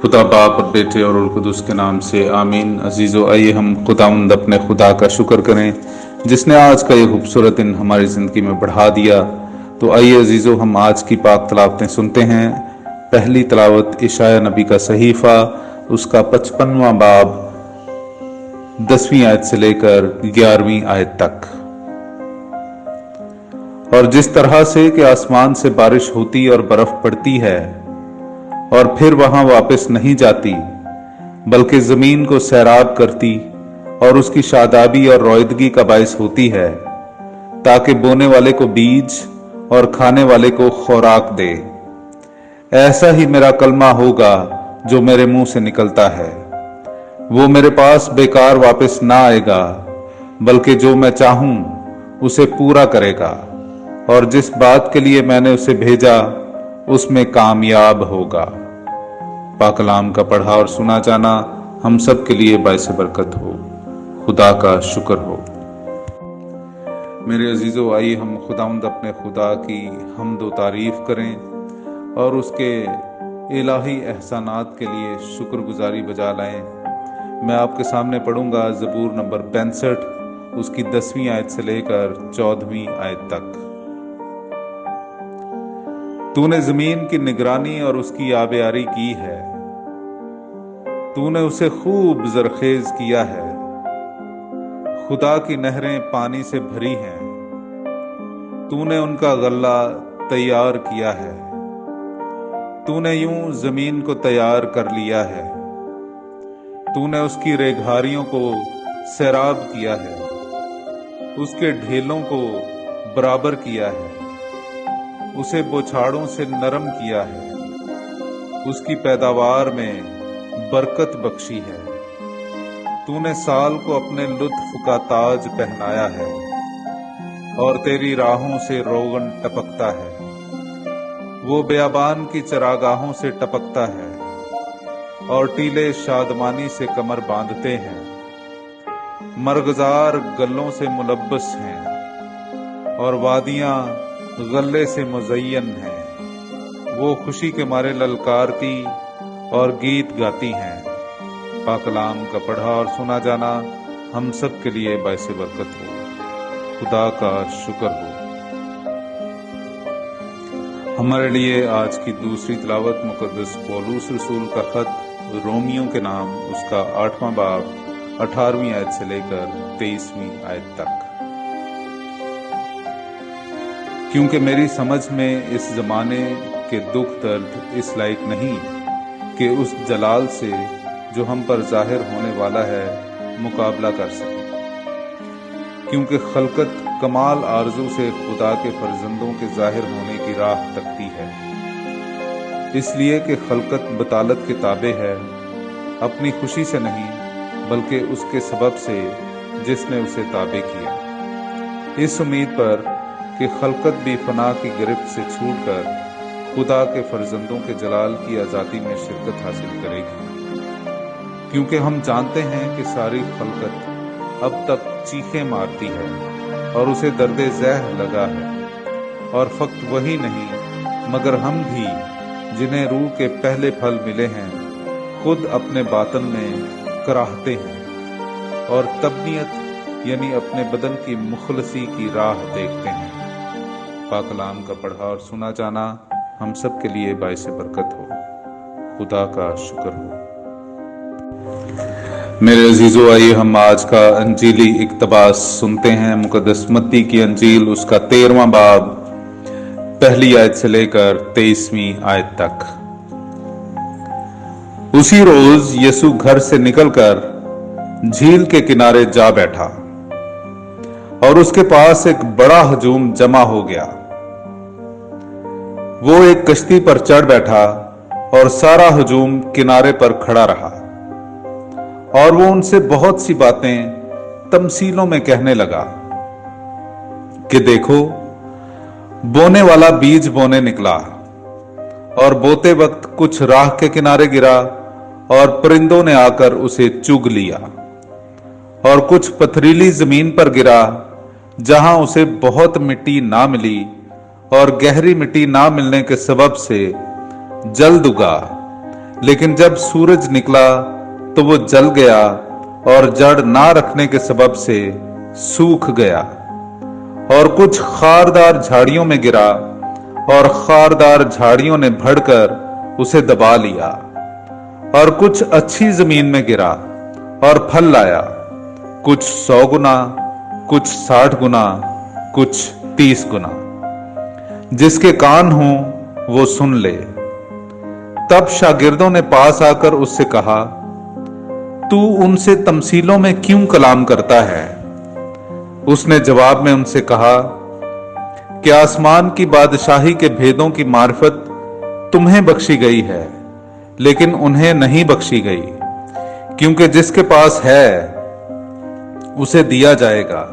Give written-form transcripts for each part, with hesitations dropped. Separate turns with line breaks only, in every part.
खुदा बाप और बेटे और रूह कुदुस के नाम से आमीन। अजीजो, आइए हम खुदावंद अपने खुदा का शुक्र करें जिसने आज का ये खूबसूरत दिन हमारी ज़िंदगी में बढ़ा दिया। तो आइए अजीजो, हम आज की पाक तलावतें सुनते हैं। पहली तलावत इशाया नबी का सहीफ़ा, उसका 55वां बाब 10वीं आयत से लेकर 11वीं आयत तक। और जिस तरह से कि आसमान से बारिश होती और बर्फ पड़ती है और फिर वहां वापस नहीं जाती, बल्कि जमीन को सैराब करती और उसकी शादाबी और रोइदगी का बायस होती है, ताकि बोने वाले को बीज और खाने वाले को खुराक दे, ऐसा ही मेरा कलमा होगा जो मेरे मुंह से निकलता है। वो मेरे पास बेकार वापस ना आएगा, बल्कि जो मैं चाहूं उसे पूरा करेगा, और जिस बात के लिए मैंने उसे भेजा उसमें कामयाब होगा। पाक कलाम का पढ़ा और सुना जाना हम सब के लिए बायस बरकत हो। खुदा का शुक्र हो। मेरे अजीजों, आइए हम खुदावंद अपने खुदा की हम्द व तारीफ करें और उसके इलाही एहसानात के लिए शुक्रगुजारी बजा लाएं। मैं आपके सामने पढ़ूंगा ज़बूर नंबर 65, उसकी 10वीं आयत से लेकर 14वीं आयत तक। तूने जमीन की निगरानी और उसकी आबेयारी की है, तूने उसे खूब जरखेज किया है। खुदा की नहरें पानी से भरी हैं, तूने उनका गल्ला तैयार किया है। तूने यूं जमीन को तैयार कर लिया है, तूने उसकी रेघारियों को सैराब किया है, उसके ढेलों को बराबर किया है, उसे बोछाड़ों से नरम किया है, उसकी पैदावार में बरकत बख्शी है। तूने साल को अपने लुत्फ का ताज पहनाया है और तेरी राहों से रोगन टपकता है। वो बेयाबान की चरागाहों से टपकता है और टीले शादमानी से कमर बांधते हैं। मरगजार गल्लों से मुलब्बस हैं और वादियां गल्ले से मुज़य्यन हैं। वो खुशी के मारे ललकारती और गीत गाती हैं। पाक कलाम का पढ़ा और सुना जाना हम सब के लिए बायस बरकत हो। खुदा का शुक्र हो। हमारे लिए आज की दूसरी तिलावत मुकद्दस पौलुस रसूल का खत रोमियों के नाम, उसका 8वां बाब 18वीं आयत से लेकर 23वीं आयत तक। क्योंकि मेरी समझ में इस जमाने के दुख दर्द इस लायक नहीं कि उस जलाल से जो हम पर जाहिर होने वाला है मुकाबला कर सके। क्योंकि खलकत कमाल आरजू से खुदा के फर्जंदों के जाहिर होने की राह तकती है, इसलिए कि खलकत बतालत के ताबे है, अपनी खुशी से नहीं बल्कि उसके सबब से जिसने उसे ताबे किया, इस उम्मीद पर कि खलकत भी फना की गिरफ्त से छूटकर खुदा के फर्जंदों के जलाल की आज़ादी में शिरकत हासिल करेगी। क्योंकि हम जानते हैं कि सारी खलकत अब तक चीखें मारती है और उसे दर्द ज़ह लगा है, और फक्त वही नहीं मगर हम भी जिन्हें रूह के पहले फल मिले हैं खुद अपने बातन में कराहते हैं और तबनीयत यानी अपने बदन की मुखलसी की राह देखते हैं। पाक कलाम का पढ़ा और सुना जाना हम सब के लिए बायस बरकत हो। खुदा का शुक्र हो। मेरे अजीजों, आइए हम आज का अंजीली इक्तबास सुनते हैं। मुकद्दस मत्ती की अंजील, उसका 13वां बाब पहली आयत से लेकर 23वीं आयत तक। उसी रोज यीशु घर से निकलकर झील के किनारे जा बैठा और उसके पास एक बड़ा हजूम जमा हो गया। वो एक कश्ती पर चढ़ बैठा और सारा हजूम किनारे पर खड़ा रहा, और वो उनसे बहुत सी बातें तमसीलों में कहने लगा कि देखो, बोने वाला बीज बोने निकला, और बोते वक्त कुछ राह के किनारे गिरा और परिंदों ने आकर उसे चुग लिया, और कुछ पथरीली जमीन पर गिरा जहां उसे बहुत मिट्टी ना मिली, और गहरी मिट्टी ना मिलने के सबब से जल्द उगा, लेकिन जब सूरज निकला तो वो जल गया और जड़ ना रखने के सबब से सूख गया, और कुछ खारदार झाड़ियों में गिरा और खारदार झाड़ियों ने बढ़कर उसे दबा लिया, और कुछ अच्छी जमीन में गिरा और फल लाया, कुछ 100 गुना, कुछ 60 गुना, कुछ 30 गुना। जिसके कान हो वो सुन ले। तब शागिर्दों ने पास आकर उससे कहा, तू उनसे तमसीलों में क्यों कलाम करता है? उसने जवाब में उनसे कहा कि आसमान की बादशाही के भेदों की मार्फत तुम्हें बख्शी गई है, लेकिन उन्हें नहीं बख्शी गई, क्योंकि जिसके पास है उसे दिया जाएगा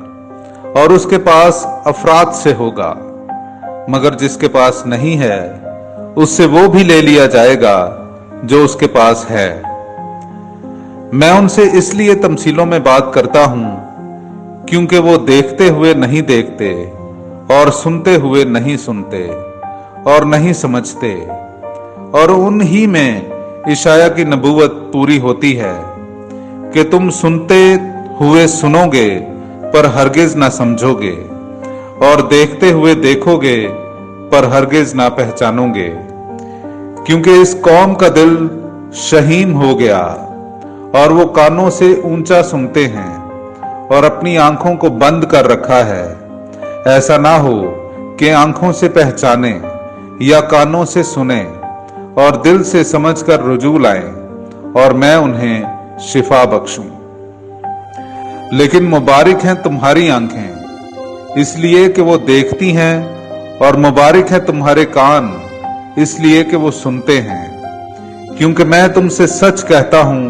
और उसके पास अफरात से होगा, मगर जिसके पास नहीं है उससे वो भी ले लिया जाएगा जो उसके पास है। मैं उनसे इसलिए तमसीलों में बात करता हूं क्योंकि वो देखते हुए नहीं देखते और सुनते हुए नहीं सुनते और नहीं समझते, और उन्हीं में इशाया की नबूवत पूरी होती है कि तुम सुनते हुए सुनोगे पर हरगिज ना समझोगे, और देखते हुए देखोगे पर हरगिज ना पहचानोगे, क्योंकि इस कौम का दिल शहीन हो गया और वो कानों से ऊंचा सुनते हैं और अपनी आंखों को बंद कर रखा है, ऐसा ना हो कि आंखों से पहचाने या कानों से सुने और दिल से समझकर रुजू लाएं और मैं उन्हें शिफा बख्शूं। लेकिन मुबारक हैं तुम्हारी आंखें, इसलिए कि वो देखती हैं, और मुबारक हैं तुम्हारे कान, इसलिए कि वो सुनते हैं। क्योंकि मैं तुमसे सच कहता हूं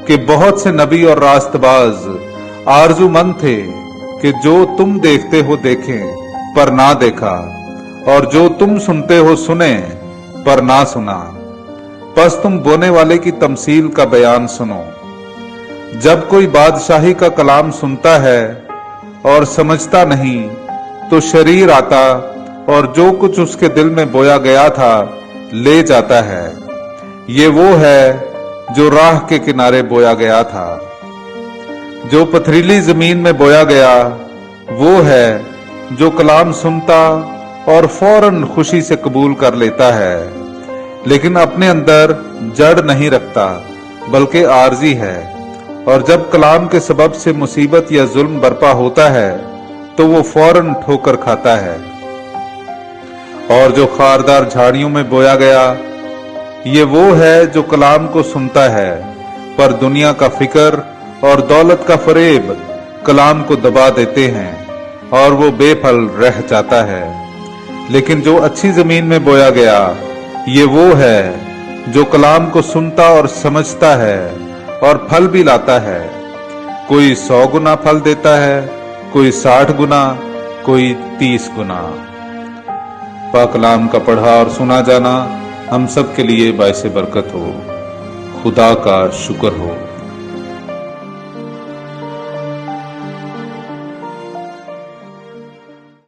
कि बहुत से नबी और रास्तबाज आरजूमंद थे कि जो तुम देखते हो देखें पर ना देखा, और जो तुम सुनते हो सुने पर ना सुना। बस तुम बोने वाले की तमसील का बयान सुनो। जब कोई बादशाही का कलाम सुनता है और समझता नहीं, तो शरीर आता और जो कुछ उसके दिल में बोया गया था ले जाता है। ये वो है जो राह के किनारे बोया गया था। जो पथरीली जमीन में बोया गया वो है जो कलाम सुनता और फौरन खुशी से कबूल कर लेता है, लेकिन अपने अंदर जड़ नहीं रखता बल्कि आर्जी है, और जब कलाम के सबब से मुसीबत या जुल्म बर्पा होता है तो वो फौरन ठोकर खाता है। और जो खारदार झाड़ियों में बोया गया ये वो है जो कलाम को सुनता है, पर दुनिया का फिक्र और दौलत का फरेब कलाम को दबा देते हैं और वो बेफल रह जाता है। लेकिन जो अच्छी जमीन में बोया गया ये वो है जो कलाम को सुनता और समझता है और फल भी लाता है। कोई 100 गुना फल देता है, कोई 60 गुना, कोई 30 गुना। पाक कलाम का पढ़ा और सुना जाना हम सब के लिए बाइसे बरकत हो। खुदा का शुक्र हो।